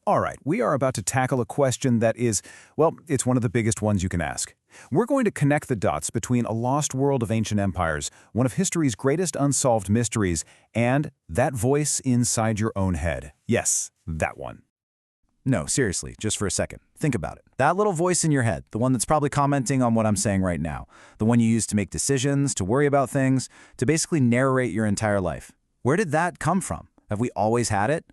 All right, we are about to tackle a question that is, well, it's one of the biggest ones you can ask. We're going to connect the dots between a lost world of ancient empires, one of history's greatest unsolved mysteries, and that voice inside your own head. Yes, that one. No, seriously, just for a second. Think about it. That little voice in your head, the one that's probably commenting on what I'm saying right now, the one you use to make decisions, to worry about things, to basically narrate your entire life. Where did that come from? Have we always had it?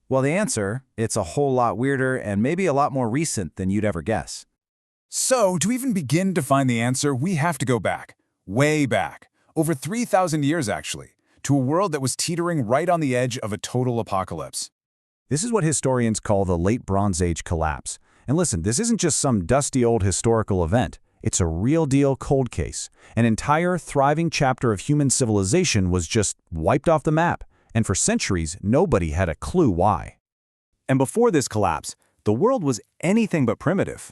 Well, the answer, it's a whole lot weirder and maybe a lot more recent than you'd ever guess. So, to even begin to find the answer, we have to go back. Way back. Over 3,000 years, actually. To a world that was teetering right on the edge of a total apocalypse. This is what historians call the Late Bronze Age collapse. And listen, this isn't just some dusty old historical event. It's a real-deal cold case. An entire, thriving chapter of human civilization was just wiped off the map. And for centuries, nobody had a clue why. And before this collapse, the world was anything but primitive.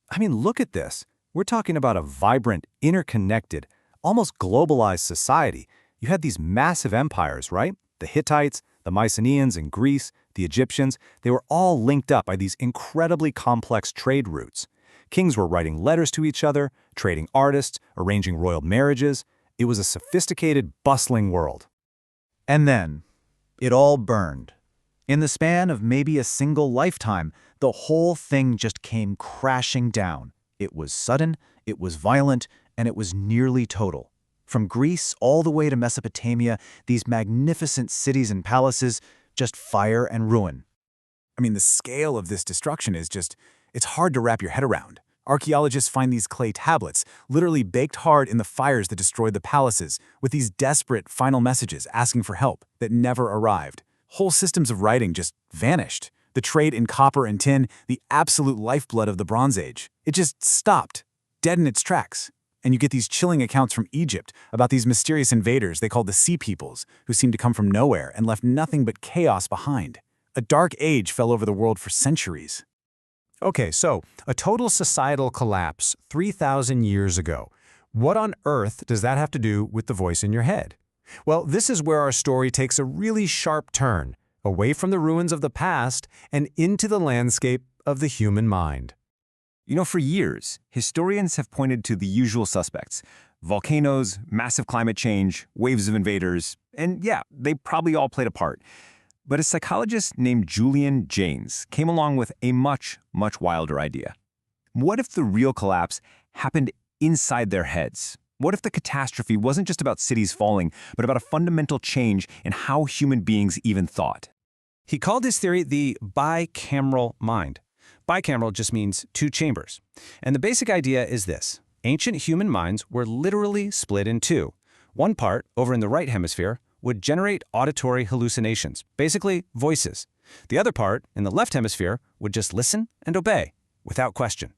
I mean, look at this. We're talking about a vibrant, interconnected, almost globalized society. You had these massive empires, right? The Hittites, the Mycenaeans in Greece, the Egyptians, they were all linked up by these incredibly complex trade routes. Kings were writing letters to each other, trading artists, arranging royal marriages. It was a sophisticated, bustling world. And then, it all burned. In the span of maybe a single lifetime, the whole thing just came crashing down. It was sudden, it was violent, and it was nearly total. From Greece all the way to Mesopotamia, these magnificent cities and palaces, just fire and ruin. I mean, the scale of this destruction is just, it's hard to wrap your head around. Archaeologists find these clay tablets, literally baked hard in the fires that destroyed the palaces, with these desperate final messages asking for help that never arrived. Whole systems of writing just vanished. The trade in copper and tin, the absolute lifeblood of the Bronze Age, it just stopped, dead in its tracks. And you get these chilling accounts from Egypt about these mysterious invaders they called the Sea Peoples, who seemed to come from nowhere and left nothing but chaos behind. A dark age fell over the world for centuries. Okay, so a total societal collapse 3,000 years ago. What on earth does that have to do with the voice in your head? Well, this is where our story takes a really sharp turn, away from the ruins of the past and into the landscape of the human mind. You know, for years, historians have pointed to the usual suspects: volcanoes, massive climate change, waves of invaders, and yeah, they probably all played a part. But a psychologist named Julian Jaynes came along with a much, much wilder idea. What if the real collapse happened inside their heads? What if the catastrophe wasn't just about cities falling, but about a fundamental change in how human beings even thought? He called his theory the bicameral mind. Bicameral just means two chambers. And the basic idea is this: ancient human minds were literally split in two. One part, over in the right hemisphere, would generate auditory hallucinations, basically voices. The other part, in the left hemisphere, would just listen and obey, without question.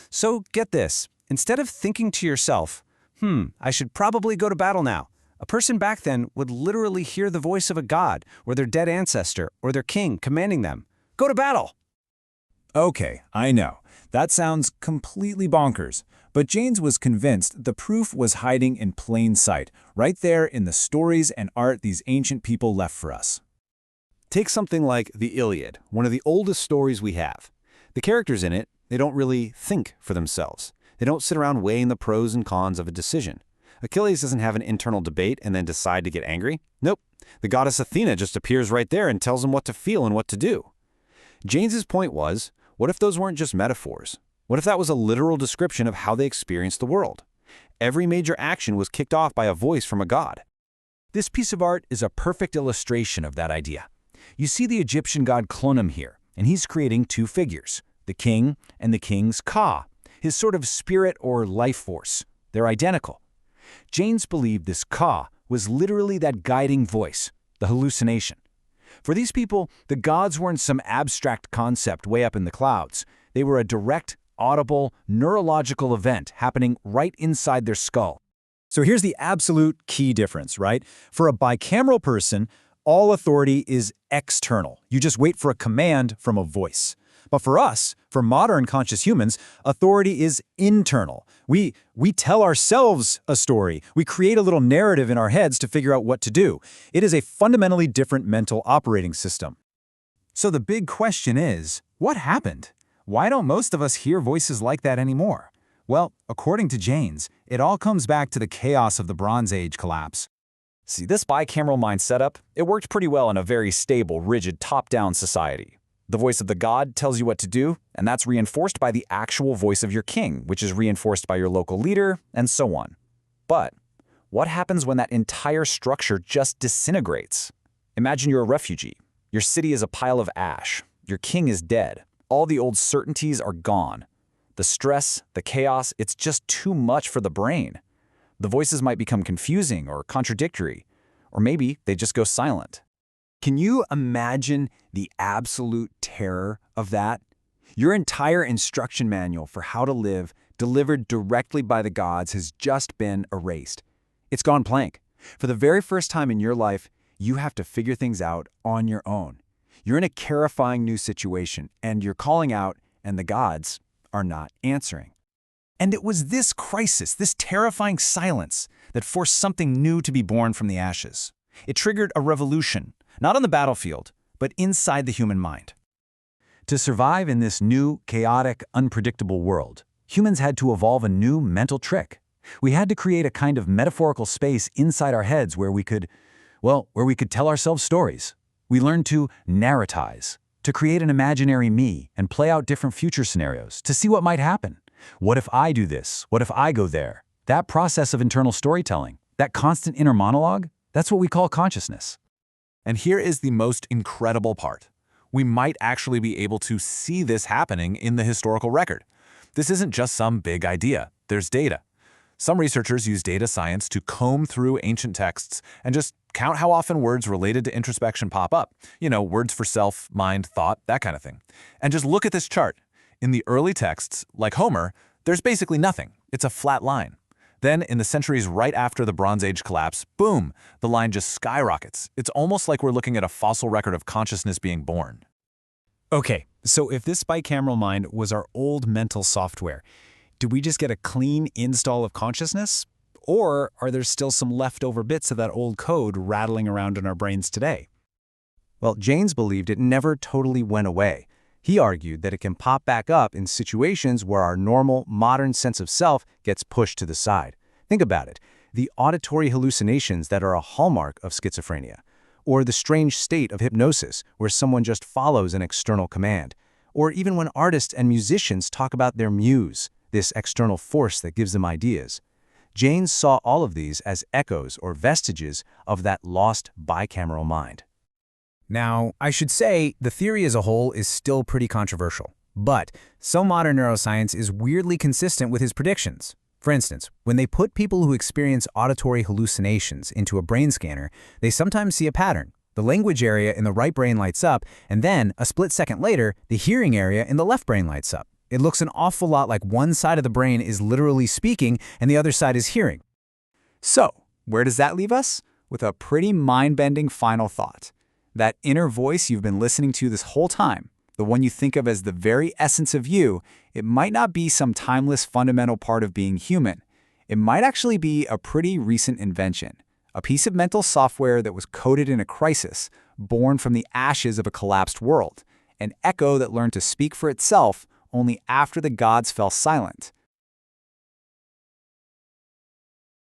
So get this, instead of thinking to yourself, I should probably go to battle now, a person back then would literally hear the voice of a god or their dead ancestor or their king commanding them, "Go to battle!" Okay, I know. That sounds completely bonkers. But Jaynes was convinced the proof was hiding in plain sight, right there in the stories and art these ancient people left for us. Take something like the Iliad, one of the oldest stories we have. The characters in it, they don't really think for themselves. They don't sit around weighing the pros and cons of a decision. Achilles doesn't have an internal debate and then decide to get angry. Nope. The goddess Athena just appears right there and tells him what to feel and what to do. Jaynes's point was, what if those weren't just metaphors? What if that was a literal description of how they experienced the world? Every major action was kicked off by a voice from a god. This piece of art is a perfect illustration of that idea. You see the Egyptian god Clonum here, and he's creating two figures, the king and the king's Ka, his sort of spirit or life force. They're identical. Jaynes believed this Ka was literally that guiding voice, the hallucination. For these people, the gods weren't some abstract concept way up in the clouds. They were a direct, audible, neurological event happening right inside their skull. So here's the absolute key difference, right? For a bicameral person, all authority is external. You just wait for a command from a voice. But for us, for modern conscious humans, authority is internal. We tell ourselves a story. We create a little narrative in our heads to figure out what to do. It is a fundamentally different mental operating system. So the big question is, what happened? Why don't most of us hear voices like that anymore? Well, according to Jaynes, it all comes back to the chaos of the Bronze Age collapse. See, this bicameral mind setup, it worked pretty well in a very stable, rigid, top-down society. The voice of the god tells you what to do, and that's reinforced by the actual voice of your king, which is reinforced by your local leader, and so on. But what happens when that entire structure just disintegrates? Imagine you're a refugee. Your city is a pile of ash. Your king is dead. All the old certainties are gone. The stress, the chaos, it's just too much for the brain. The voices might become confusing or contradictory, or maybe they just go silent. Can you imagine the absolute terror of that? Your entire instruction manual for how to live, delivered directly by the gods, has just been erased. It's gone blank. For the very first time in your life, you have to figure things out on your own. You're in a terrifying new situation, and you're calling out, and the gods are not answering. And it was this crisis, this terrifying silence, that forced something new to be born from the ashes. It triggered a revolution, not on the battlefield, but inside the human mind. To survive in this new, chaotic, unpredictable world, humans had to evolve a new mental trick. We had to create a kind of metaphorical space inside our heads where we could tell ourselves stories. We learned to narratize, to create an imaginary me and play out different future scenarios to see what might happen. What if I do this? What if I go there? That process of internal storytelling, that constant inner monologue, that's what we call consciousness. And here is the most incredible part. We might actually be able to see this happening in the historical record. This isn't just some big idea. There's data. Some researchers use data science to comb through ancient texts and just count how often words related to introspection pop up. Words for self, mind, thought, that kind of thing. And just look at this chart. In the early texts, like Homer, there's basically nothing. It's a flat line. Then, in the centuries right after the Bronze Age collapse, boom, the line just skyrockets. It's almost like we're looking at a fossil record of consciousness being born. Okay, so if this bicameral mind was our old mental software, do we just get a clean install of consciousness? Or are there still some leftover bits of that old code rattling around in our brains today? Well, Jaynes believed it never totally went away. He argued that it can pop back up in situations where our normal, modern sense of self gets pushed to the side. Think about it. The auditory hallucinations that are a hallmark of schizophrenia, or the strange state of hypnosis where someone just follows an external command, or even when artists and musicians talk about their muse, this external force that gives them ideas. Jaynes saw all of these as echoes or vestiges of that lost bicameral mind. Now, I should say, the theory as a whole is still pretty controversial, but some modern neuroscience is weirdly consistent with his predictions. For instance, when they put people who experience auditory hallucinations into a brain scanner, they sometimes see a pattern. The language area in the right brain lights up, and then, a split second later, the hearing area in the left brain lights up. It looks an awful lot like one side of the brain is literally speaking and the other side is hearing. So, where does that leave us? With a pretty mind-bending final thought. That inner voice you've been listening to this whole time, the one you think of as the very essence of you, it might not be some timeless fundamental part of being human. It might actually be a pretty recent invention, a piece of mental software that was coded in a crisis, born from the ashes of a collapsed world, an echo that learned to speak for itself only after the gods fell silent.